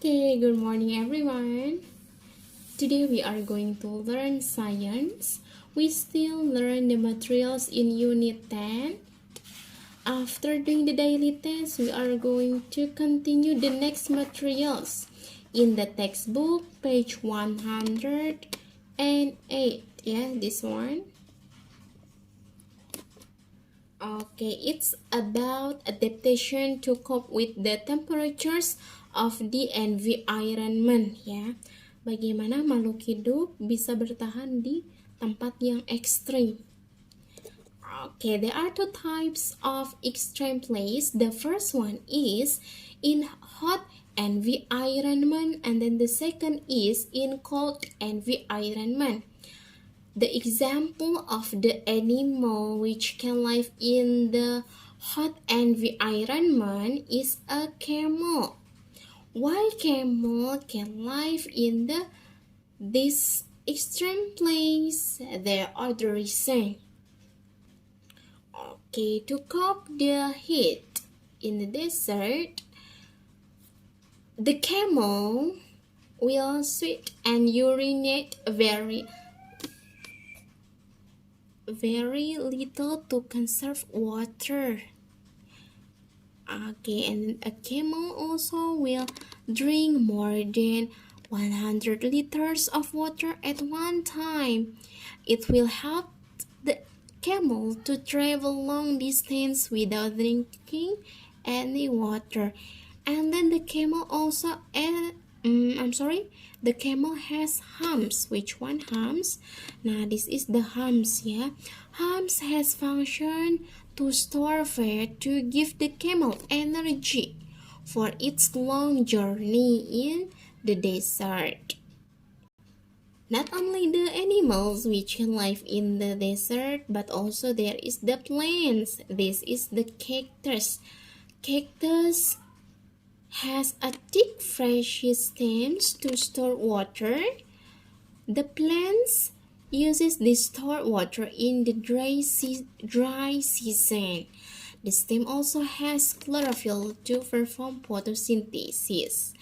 Okay, good morning everyone. Today we are going to learn science. We still learn the materials in Unit 10. After doing the daily test, we are going to continue the next materials in the textbook, page 108. Yeah, this one. Okay, it's about adaptation to cope with the temperatures of the environment ya. Bagaimana makhluk hidup bisa bertahan di tempat yang ekstrim. Okay, there are two types of extreme place. The first one is in hot environment and then the second is in cold environment. The example of the animal which can live in the hot environment is a camel. Why camel can live in this extreme place? There are the reason. Okay, to cope the heat in the desert, the camel will sweat and urinate very little to conserve water. Okay, and a camel also will drink more than 100 liters of water at one time. It will help the camel to travel long distance without drinking any water. And then the camel also the camel has humps. Which one humps? Nah, this is the humps ya. Humps has function to store fat to give the camel energy for its long journey in the desert. Not only the animals which can live in the desert, but also there is the plants. This is the cactus. Cactus has a thick fresh stems to store water. The plants uses this stored water in the dry season. The stem also has chlorophyll to perform photosynthesis.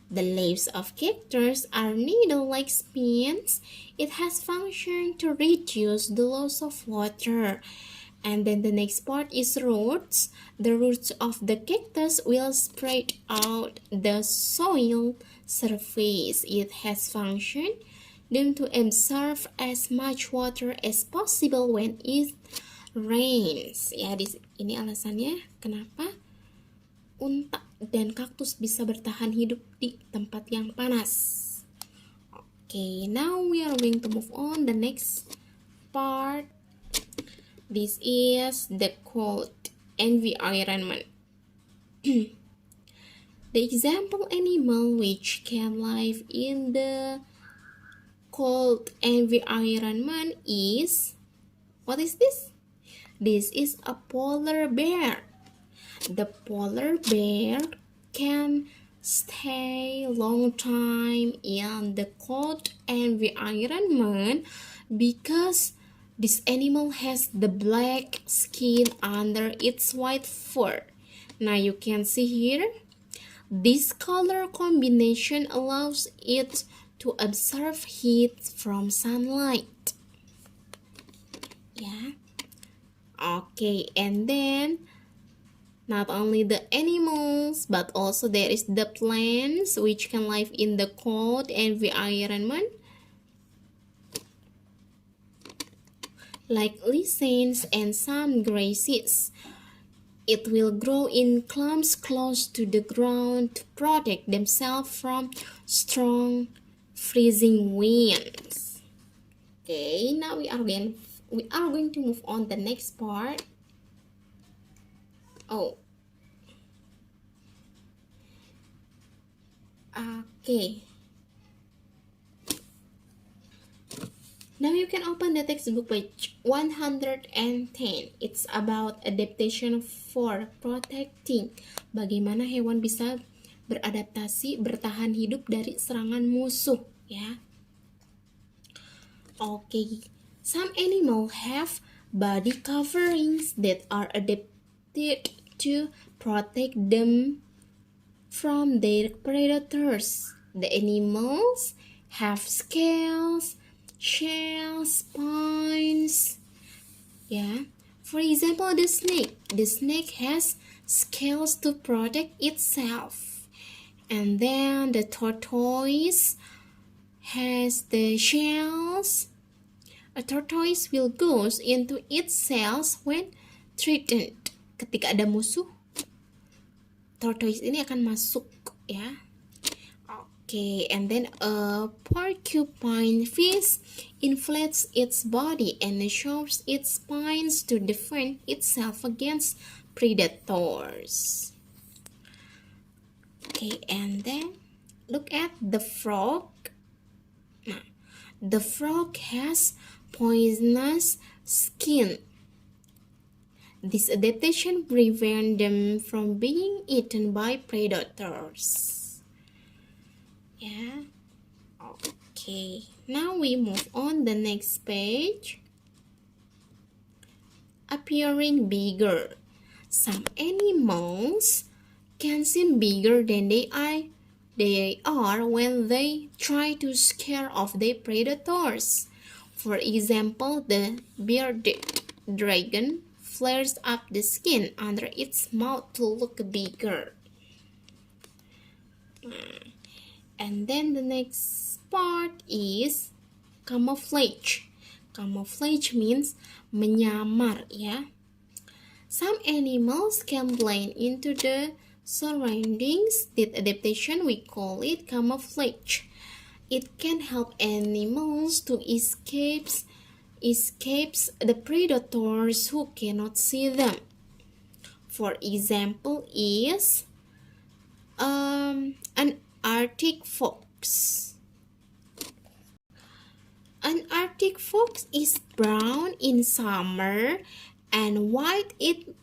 The leaves of cactus are needle-like spines. It has function to reduce the loss of water. And then the next part is roots. The roots of the cactus will spread out the soil surface. It has function them to absorb as much water as possible when it rains. Ya, ini alasannya kenapa unta dan kaktus bisa bertahan hidup di tempat yang panas. Okay, now we are going to move on the next part. This is the cold environment. The example animal which can live in the cold environment is, what is this? This is a polar bear. The polar bear can stay long time in the cold environment because this animal has the black skin under its white fur. Now you can see here, this color combination allows it to absorb heat from sunlight. Yeah. Okay, and then not only the animals, but also there is the plants which can live in the cold environment, like lizards and some grasses. It will grow in clumps close to the ground to protect themselves from strong freezing winds. Okay, now we are going to move on the next part. Okay. Now you can open the textbook page 110. It's about adaptation for protecting. Bagaimana hewan bisa beradaptasi, bertahan hidup dari serangan musuh, ya. Okay. Some animals have body coverings that are adapted to protect them from their predators. The animals have scales, shells, spines. Yeah. For example, the snake. The snake has scales to protect itself. And then the tortoise has the shells. A tortoise will go into its cells when threatened. Ketika ada musuh, tortoise ini akan masuk, ya. Okay, and then a porcupine fish inflates its body and shows its spines to defend itself against predators. Okay, and then look at the frog. Nah, the frog has poisonous skin. This adaptation prevents them from being eaten by predators. Yeah. Okay. Now we move on the next page. Appearing bigger. Some animals can seem bigger than they are when they try to scare off their predators. For example, the bearded dragon flares up the skin under its mouth to look bigger. And then the next part is camouflage. Camouflage means menyamar, ya. Some animals can blend into the surroundings. That adaptation, we call it camouflage. It can help animals to escape the predators who cannot see them. For example is an Arctic fox. An Arctic fox is brown in summer and white in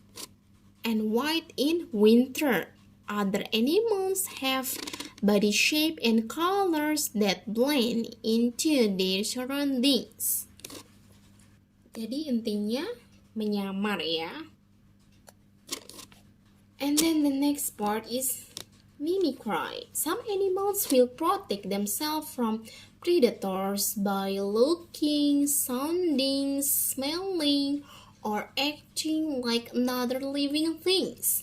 winter. Other animals have body shape and colors that blend into their surroundings. Jadi intinya menyamar, ya. And then the next part is mimicry. Some animals will protect themselves from predators by looking, sounding, smelling, or acting like another living things.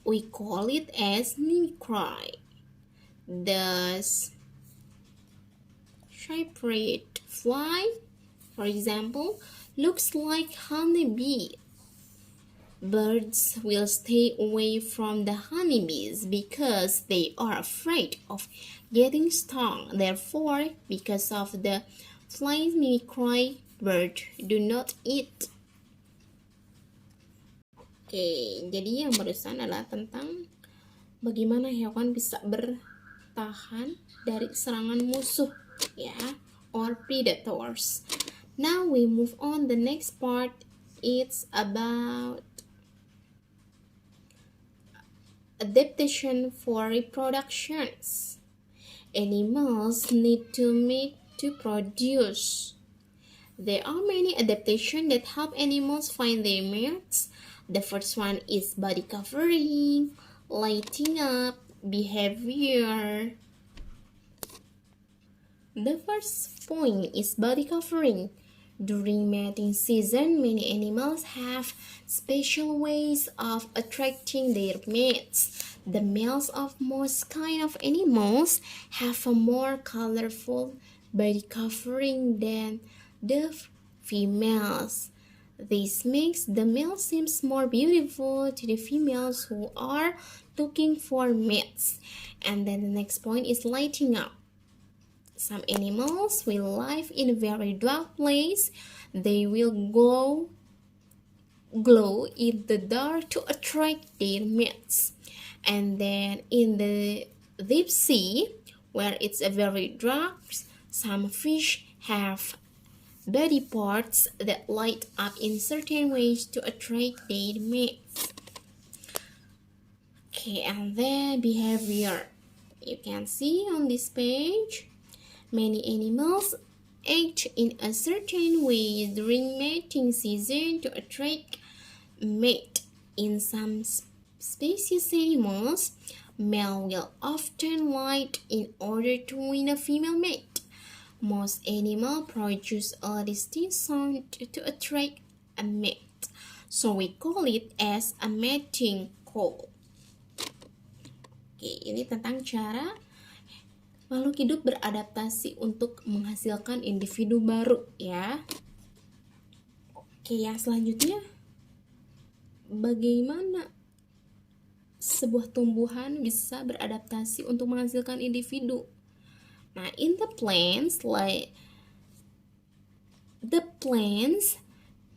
We call it as mimicry. Thus, shepherd fly, for example, looks like honeybee. Birds will stay away from the honeybees because they are afraid of getting stung. Therefore, because of the fly's mimicry, birds do not eat. Oke, jadi yang barusan adalah tentang bagaimana hewan bisa bertahan dari serangan musuh, ya, or predators. Now we move on the next part. It's about adaptation for reproductions. Animals need to mate to produce. There are many adaptations that help animals find their mates. The first one is body covering, lighting up, behavior. The first point is body covering. During mating season, many animals have special ways of attracting their mates. The males of most kind of animals have a more colorful body covering than the females. This makes the male seems more beautiful to the females who are looking for mates. And then the next point is lighting up. Some animals will live in a very dark place. They will glow in the dark to attract their mates. And then in the deep sea, where it's a very dark, some fish have body parts that light up in certain ways to attract their mates. Okay, and then behavior. You can see on this page, many animals act in a certain way during mating season to attract mate. In some species animals, Male will often lie in order to win a female mate. Most animals produce a distinct sound to attract a mate, so we call it as a mating call. Oke, ini tentang cara makhluk hidup beradaptasi untuk menghasilkan individu baru ya. Oke, yang selanjutnya, bagaimana sebuah tumbuhan bisa beradaptasi untuk menghasilkan individu? Nah, in the plants, the plants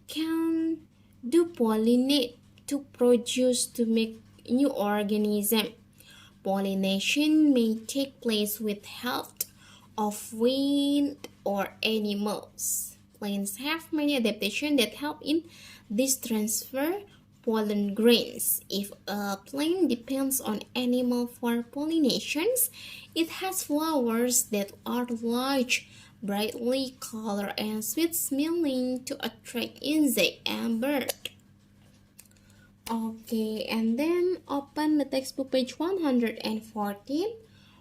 can do pollinate to produce to make new organism. Pollination may take place with help of wind or animals. Plants have many adaptations that help in this transfer pollen grains. If a plant depends on animal for pollinations, it has flowers that are large, brightly colored and sweet-smelling to attract insect and bird. Okay, and then open the textbook page 114.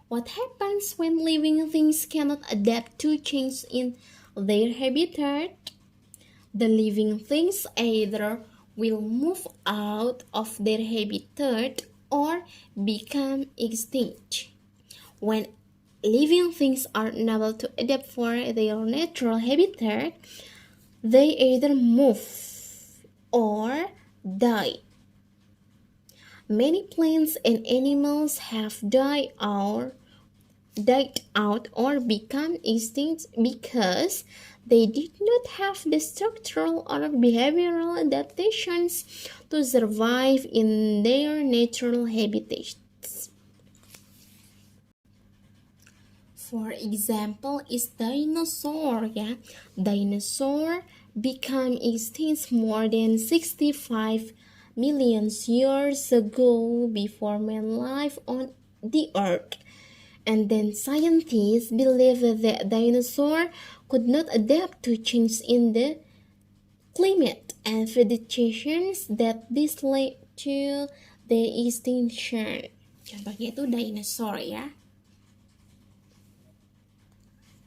What happens when living things cannot adapt to change in their habitat? The living things either will move out of their habitat or become extinct. When living things are unable to adapt for their natural habitat, they either move or die. Many plants and animals have died out or become extinct because they did not have the structural or behavioral adaptations to survive in their natural habitats. For example, is dinosaur. Dinosaur became extinct more than 65 million years ago before man lived on the earth. And then scientists believe that dinosaurs could not adapt to change in the climate and vegetation that this led to their extinction. Contohnya itu dinosaur ya.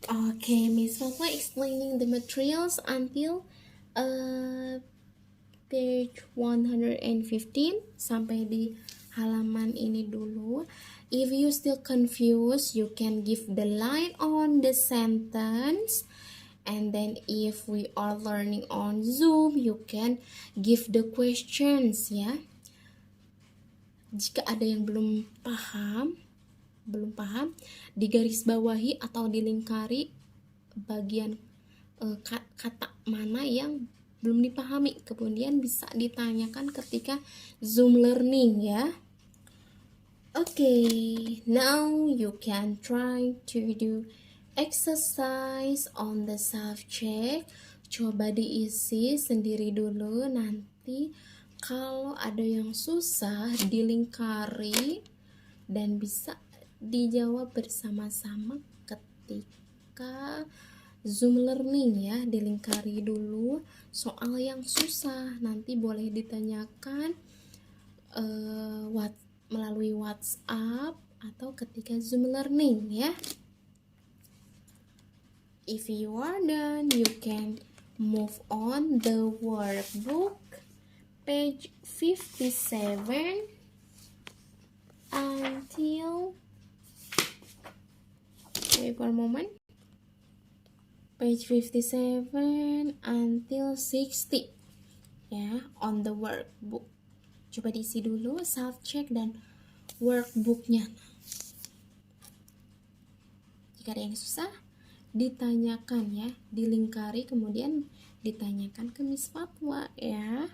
Okay, Miss Fafa explaining the materials until page 115 sampai di halaman ini dulu. If you still confused, you can give the line on the sentence. And then if we are learning on Zoom, you can give the questions ya. Jika ada yang belum paham, digarisbawahi atau dilingkari bagian kata mana yang belum dipahami, kemudian bisa ditanyakan ketika Zoom learning ya. Okay, now you can try to do exercise on the self-check. Coba diisi sendiri dulu, nanti kalau ada yang susah dilingkari dan bisa dijawab bersama-sama ketika Zoom learning ya. Dilingkari dulu soal yang susah, nanti boleh ditanyakan melalui WhatsApp atau ketika Zoom learning ya. If you are done, you can move on the workbook page 57 until wait for a moment, page 57 until 60 ya, on the workbook. Coba diisi dulu self check dan workbooknya. Jika ada yang susah ditanyakan ya, dilingkari kemudian ditanyakan ke Miss Fatwa ya.